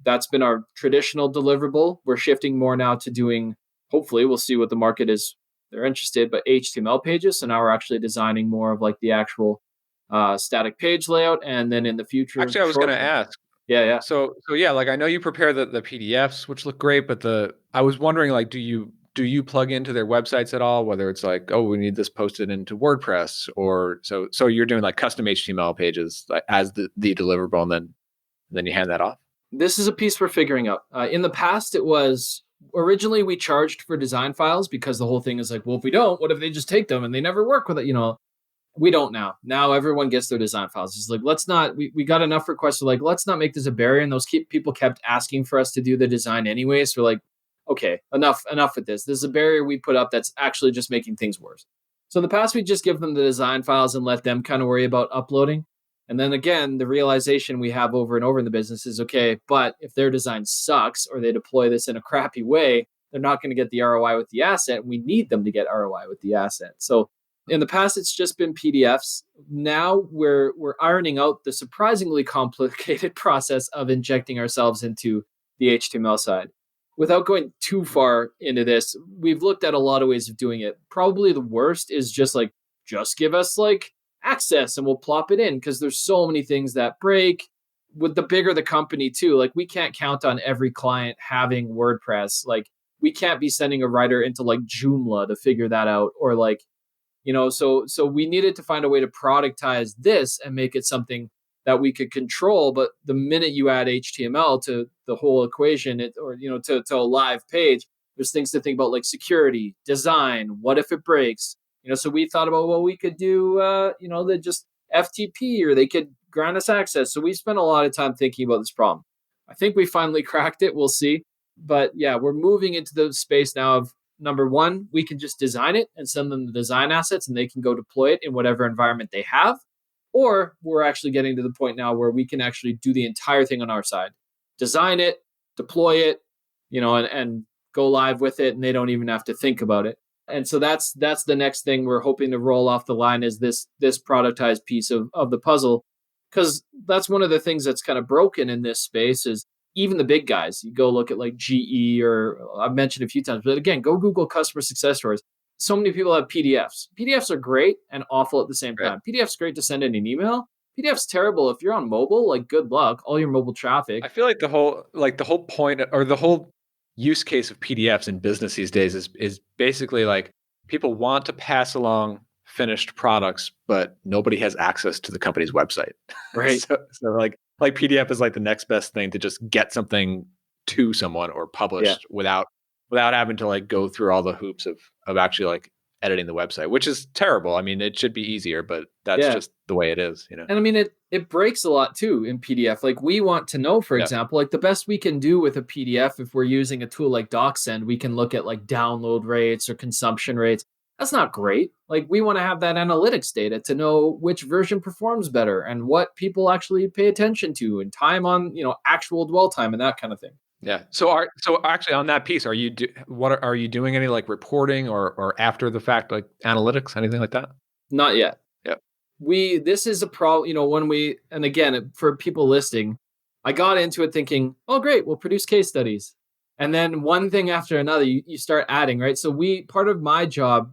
that's been our traditional deliverable. We're shifting more now to doing, hopefully we'll see what the market is, they're interested, but HTML pages. So now we're actually designing more of like the actual static page layout. And then in the future, Actually, I was going to ask. Yeah. So yeah, like I know you prepare the PDFs, which look great, but I was wondering, like, do you plug into their websites at all? Whether it's like, oh, we need this posted into WordPress, or so you're doing like custom HTML pages like, as the deliverable, and then you hand that off. This is a piece we're figuring out. In the past, it was originally we charged for design files because the whole thing is like, well, if we don't, what if they just take them and they never work with it? We don't now. Now everyone gets their design files. It's like, let's not, we got enough requests. Like, let's not make this a barrier. And people kept asking for us to do the design anyway. So we're like, okay, enough with this. This is a barrier we put up that's actually just making things worse. So in the past, we just give them the design files and let them kind of worry about uploading. And then again, the realization we have over and over in the business is, okay, but if their design sucks or they deploy this in a crappy way, they're not going to get the ROI with the asset. We need them to get ROI with the asset. So in the past, it's just been PDFs. Now we're ironing out the surprisingly complicated process of injecting ourselves into the HTML side. Without going too far into this, we've looked at a lot of ways of doing it. Probably the worst is just give us access and we'll plop it in, because there's so many things that break. With the bigger the company too, we can't count on every client having WordPress. We can't be sending a writer into Joomla to figure that out, or so we needed to find a way to productize this and make it something that we could control. But the minute you add HTML to the whole equation, to a live page, there's things to think about, like security, design. What if it breaks? So we thought about, well, we could do, they just FTP, or they could grant us access. So we spent a lot of time thinking about this problem. I think we finally cracked it. We'll see. But yeah, we're moving into the space now of, number one, we can just design it and send them the design assets and they can go deploy it in whatever environment they have. Or we're actually getting to the point now where we can actually do the entire thing on our side, design it, deploy it, and go live with it. And they don't even have to think about it. And so that's the next thing we're hoping to roll off the line, is this productized piece of the puzzle. Because that's one of the things that's kind of broken in this space is even the big guys. You go look at GE, or I've mentioned a few times, but again, go Google customer success stories. So many people have PDFs. PDFs are great and awful at the same time. Right. PDF's great to send in an email. PDF's terrible if you're on mobile. Good luck, all your mobile traffic. I feel like the whole point, or the whole use case of PDFs in business these days is basically people want to pass along finished products, but nobody has access to the company's website. Right. so PDF is the next best thing to just get something to someone or published without having to go through all the hoops of actually editing the website, which is terrible. I mean, it should be easier, but that's just the way it is, And I mean, it breaks a lot too in PDF. We want to know, for example, the best we can do with a PDF, if we're using a tool like DocSend, we can look at download rates or consumption rates. That's not great. We want to have that analytics data to know which version performs better and what people actually pay attention to, and time on, actual dwell time and that kind of thing. Yeah. So actually on that piece, are you doing any reporting or after the fact analytics, anything like that? Not yet. Yeah. This is a problem, and again, for people listening, I got into it thinking, oh great, we'll produce case studies. And then one thing after another, you start adding, right? So part of my job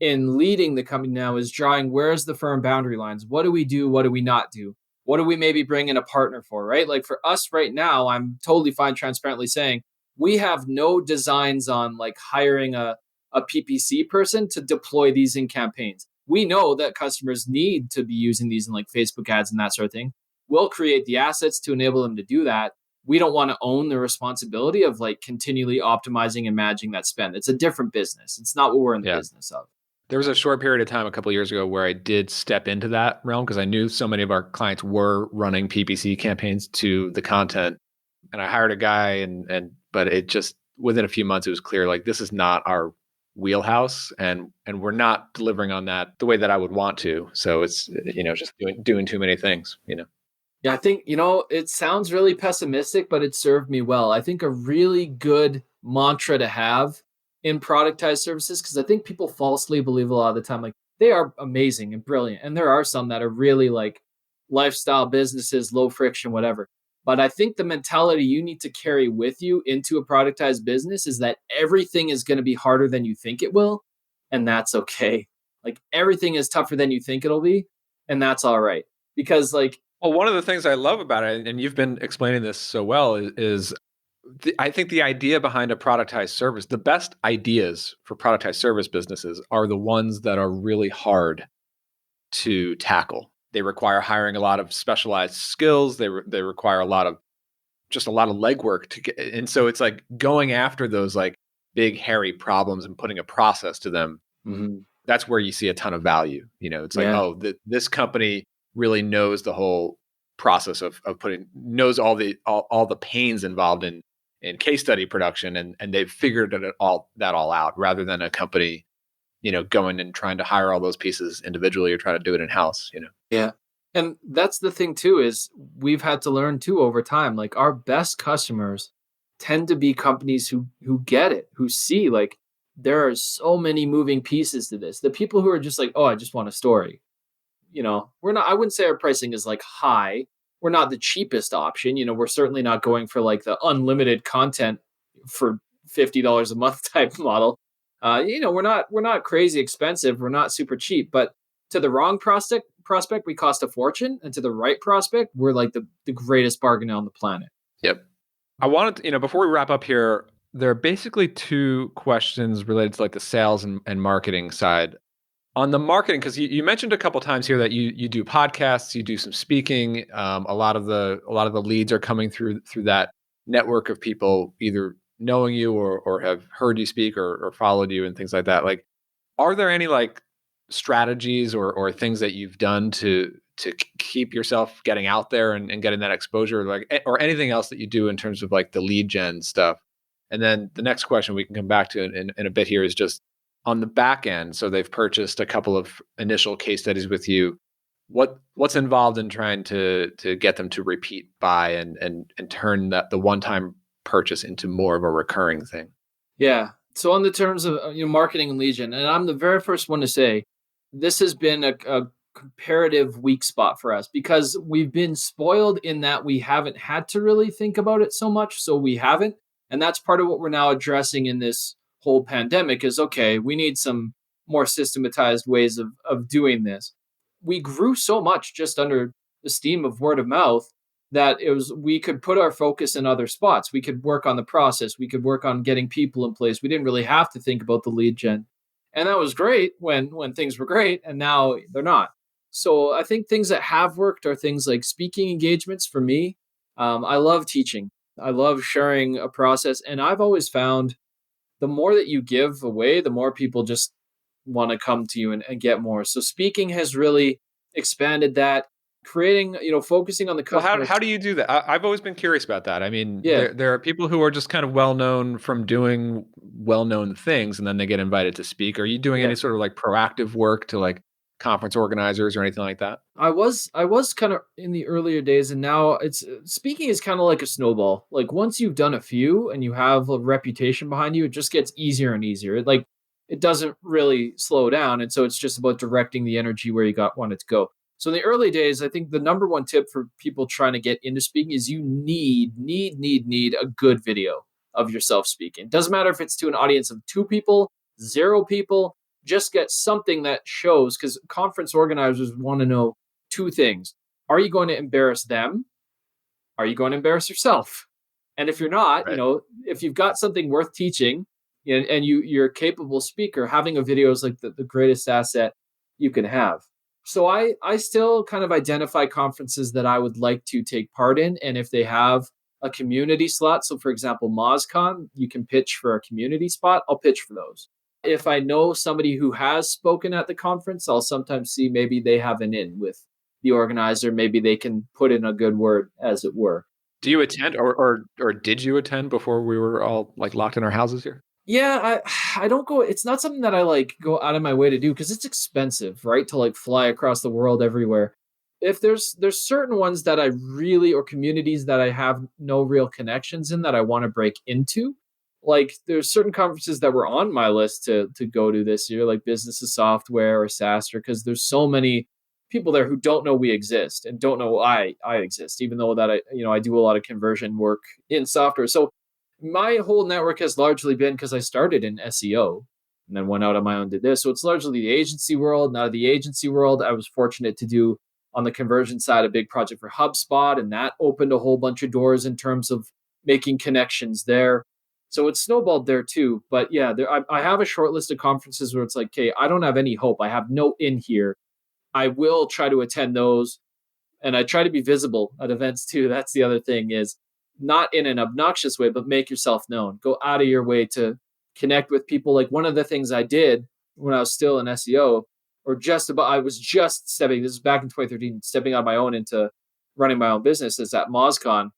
in leading the company now is drawing, where's the firm boundary lines? What do we do? What do we not do? What do we maybe bring in a partner for, right? For us right now, I'm totally fine transparently saying we have no designs on hiring a PPC person to deploy these in campaigns. We know that customers need to be using these in Facebook ads and that sort of thing. We'll create the assets to enable them to do that. We don't want to own the responsibility of continually optimizing and managing that spend. It's a different business. It's not what we're in the business of. There was a short period of time a couple of years ago where I did step into that realm because I knew so many of our clients were running PPC campaigns to the content, and I hired a guy, but it just within a few months it was clear this is not our wheelhouse, and we're not delivering on that the way that I would want to. So it's just doing too many things. Yeah, I think it sounds really pessimistic, but it served me well. I think a really good mantra to have in productized services, because I think people falsely believe a lot of the time they are amazing and brilliant, and there are some that are really lifestyle businesses, low friction, whatever. But I think the mentality you need to carry with you into a productized business is that everything is going to be harder than you think it will, and that's okay. Everything is tougher than you think it'll be, and that's all right. Because well, one of the things I love about it, and you've been explaining this so well, is I think the idea behind a productized service, the best ideas for productized service businesses are the ones that are really hard to tackle. They require hiring a lot of specialized skills. They require a lot of legwork to get, and so it's going after those big hairy problems and putting a process to them. Mm-hmm. That's where you see a ton of value. It's this company really knows the whole process of knows all the pains involved in case study production, and they've figured it all out, rather than a company, going and trying to hire all those pieces individually or try to do it in house. Yeah. And that's the thing too, is we've had to learn too over time. Like our best customers tend to be companies who get it, who see like there are so many moving pieces to this. The people who are just like, oh, I just want a story. We're not, I wouldn't say our pricing is like high. We're not the cheapest option. We're certainly not going for like the unlimited content for $50 a month type model. We're not crazy expensive. We're not super cheap, but to the wrong prospect, we cost a fortune. And to the right prospect, we're like the greatest bargain on the planet. Yep. I wanted to, before we wrap up here, there are basically two questions related to like the sales and marketing side. On the marketing, because you mentioned a couple times here that you do podcasts, you do some speaking. A lot of the leads are coming through that network of people either knowing you or have heard you speak or followed you and things like that. Like, are there any like strategies or things that you've done to keep yourself getting out there and getting that exposure, like, or anything else that you do in terms of like the lead gen stuff? And then the next question we can come back to in a bit here is just on the back end. So they've purchased a couple of initial case studies with you. What's involved in trying to get them to repeat buy and turn the one time purchase into more of a recurring thing? Yeah. So on the terms of marketing and lead gen, and I'm the very first one to say this has been a comparative weak spot for us because we've been spoiled in that we haven't had to really think about it so much. So we haven't. And that's part of what we're now addressing in this whole pandemic is, okay, we need some more systematized ways of doing this. We grew so much just under the steam of word of mouth that we could put our focus in other spots. We could work on the process. We could work on getting people in place. We didn't really have to think about the lead gen. And that was great when things were great, and now they're not. So I think things that have worked are things like speaking engagements for me. I love teaching. I love sharing a process. And I've always found the more that you give away, the more people just want to come to you and get more. So speaking has really expanded that, creating, focusing on the Well, customer. how do you do that? I've always been curious about that. I mean, Yeah. there are people who are just kind of well known from doing well known things, and then they get invited to speak. Are you doing Yeah. any sort of like proactive work to like conference organizers or anything like that? I was kind of in the earlier days, and now it's speaking is kind of like a snowball. Like once you've done a few and you have a reputation behind you, it just gets easier and easier. It doesn't really slow down, and so it's just about directing the energy where you want it to go. So in the early days, I think the number one tip for people trying to get into speaking is you need a good video of yourself speaking. Doesn't matter if it's to an audience of 2 people, 0 people, just get something that shows, because conference organizers want to know 2 things. Are you going to embarrass them? Are you going to embarrass yourself? And if you're not, Right. if you've got something worth teaching and you're a capable speaker, having a video is like the greatest asset you can have. So I still kind of identify conferences that I would like to take part in. And if they have a community slot, so for example, MozCon, you can pitch for a community spot, I'll pitch for those. If I know somebody who has spoken at the conference, I'll sometimes see maybe they have an in with the organizer. Maybe they can put in a good word, as it were. Do you attend or did you attend before we were all like locked in our houses here? Yeah, I don't go. It's not something that I like go out of my way to do because it's expensive, right? To like fly across the world everywhere. If there's certain ones that I really, or communities that I have no real connections in that I want to break into. Like there's certain conferences that were on my list to go to this year, like Business of Software or SaaStr, because there's so many people there who don't know we exist and don't know I exist, even though that I do a lot of conversion work in software. So my whole network has largely been because I started in SEO and then went out on my own, did this. So it's largely the agency world. Now, the agency world, I was fortunate to do on the conversion side a big project for HubSpot, and that opened a whole bunch of doors in terms of making connections there. So it's snowballed there too. But yeah, I have a short list of conferences where it's like, okay, I don't have any hope. I have no in here. I will try to attend those, and I try to be visible at events too. That's the other thing, is not in an obnoxious way, but make yourself known. Go out of your way to connect with people. Like one of the things I did when I was still in SEO, I was just stepping, this is back in 2013, stepping on my own into running my own business, is at MozCon.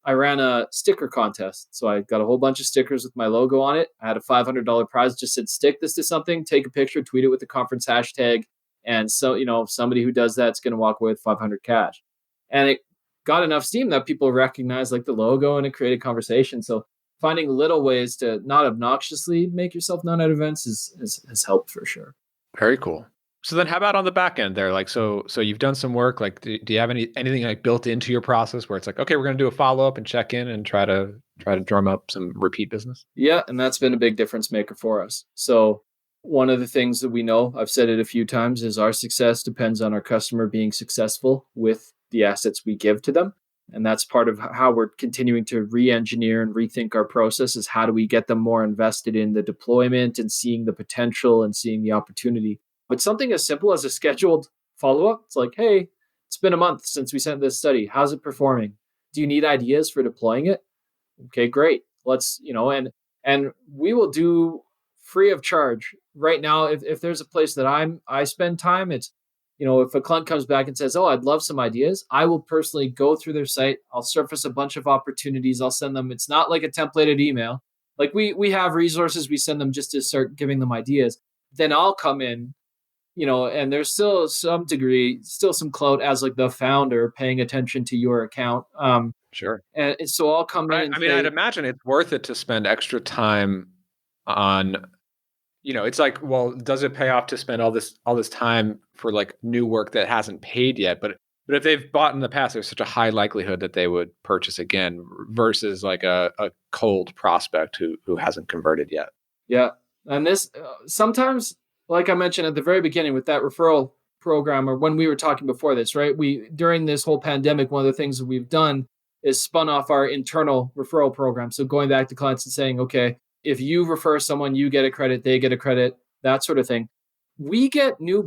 I ran a sticker contest. So I got a whole bunch of stickers with my logo on it. I had a $500 prize, just said, stick this to something, take a picture, tweet it with the conference hashtag, And so, somebody who does that's going to walk away with 500 cash. And it got enough steam that people recognized like the logo and it created conversation. So finding little ways to not obnoxiously make yourself known at events has helped for sure. Very cool. So then how about on the back end there? Like, so you've done some work, like, do you have anything like built into your process where it's like, okay, we're going to do a follow-up and check in and try to drum up some repeat business? Yeah. And that's been a big difference maker for us. So one of the things that we know, I've said it a few times, is our success depends on our customer being successful with the assets we give to them. And that's part of how we're continuing to re-engineer and rethink our process is how do we get them more invested in the deployment and seeing the potential and seeing the opportunity. But something as simple as a scheduled follow-up, it's like, hey, it's been a month since we sent this study. How's it performing? Do you need ideas for deploying it? Okay, great. Let's, and we will do free of charge. Right now, if there's a place that I spend time, it's, if a client comes back and says, oh, I'd love some ideas, I will personally go through their site. I'll surface a bunch of opportunities. I'll send them. It's not like a templated email. Like we have resources we send them just to start giving them ideas. Then I'll come in, and there's still some clout as like the founder paying attention to your account. Sure. And so I'll come in. I mean, I'd imagine it's worth it to spend extra time on, it's like, well, does it pay off to spend all this time for like new work that hasn't paid yet? But if they've bought in the past, there's such a high likelihood that they would purchase again versus like a cold prospect who hasn't converted yet. Yeah. And this sometimes, like I mentioned at the very beginning with that referral program, or when we were talking before this, right? During this whole pandemic, one of the things that we've done is spun off our internal referral program. So going back to clients and saying, okay, if you refer someone, you get a credit, they get a credit, that sort of thing. We get new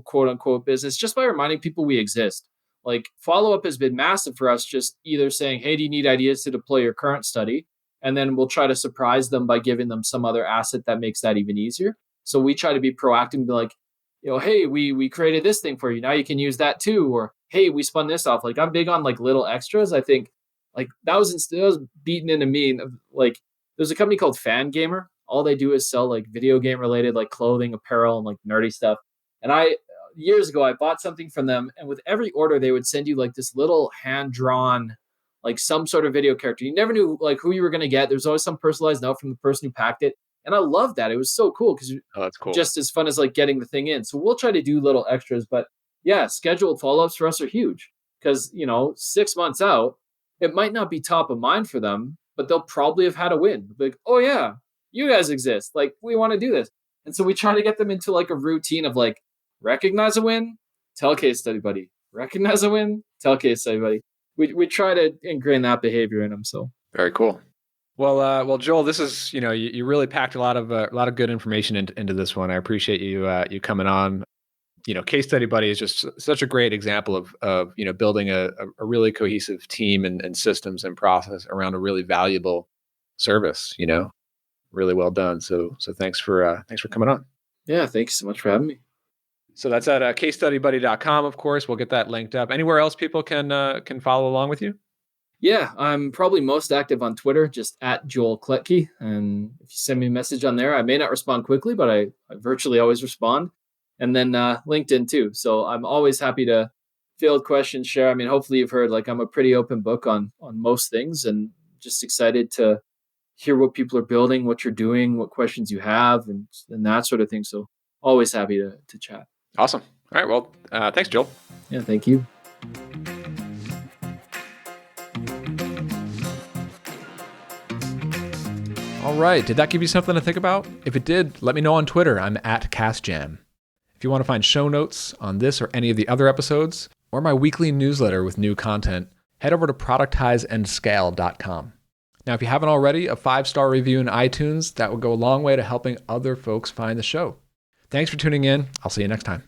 quote unquote business, just by reminding people we exist. Like follow-up has been massive for us, just either saying, hey, do you need ideas to deploy your current study? And then we'll try to surprise them by giving them some other asset that makes that even easier. So we try to be proactive and be like, hey, we created this thing for you. Now you can use that too. Or, hey, we spun this off. Like I'm big on like little extras. I think like that was beaten into me. Like there's a company called Fangamer. All they do is sell like video game related, like clothing, apparel, and like nerdy stuff. And years ago, I bought something from them. And with every order, they would send you like this little hand-drawn like some sort of video character. You never knew like who you were going to get. There's always some personalized note from the person who packed it. And I love that. It was so cool because that's cool. Just as fun as like getting the thing in. So we'll try to do little extras, but yeah, scheduled follow-ups for us are huge because, 6 months out, it might not be top of mind for them, but they'll probably have had a win. Like, oh yeah, you guys exist. Like we want to do this. And so we try to get them into like a routine of like, recognize a win, tell case study buddy. Recognize a win, tell case study buddy. We try to ingrain that behavior in them. So very cool. Well, Joel, this is you really packed a lot of good information into this one. I appreciate you coming on. Case Study Buddy is just such a great example of building a really cohesive team and systems and process around a really valuable service. Really well done. So thanks for coming on. Yeah, thanks so much for having me. So that's at casestudybuddy.com, of course. We'll get that linked up. Anywhere else people can follow along with you? Yeah, I'm probably most active on Twitter, just at Joel Klettke. And if you send me a message on there, I may not respond quickly, but I virtually always respond. And then LinkedIn too. So I'm always happy to field questions, share. I mean, hopefully you've heard, like I'm a pretty open book on most things and just excited to hear what people are building, what you're doing, what questions you have, and that sort of thing. So always happy to chat. Awesome. All right. Well, thanks, Joel. Yeah, thank you. All right. Did that give you something to think about? If it did, let me know on Twitter. I'm at CastJam. If you want to find show notes on this or any of the other episodes, or my weekly newsletter with new content, head over to productizeandscale.com. Now, if you haven't already, a 5-star review in iTunes, that would go a long way to helping other folks find the show. Thanks for tuning in. I'll see you next time.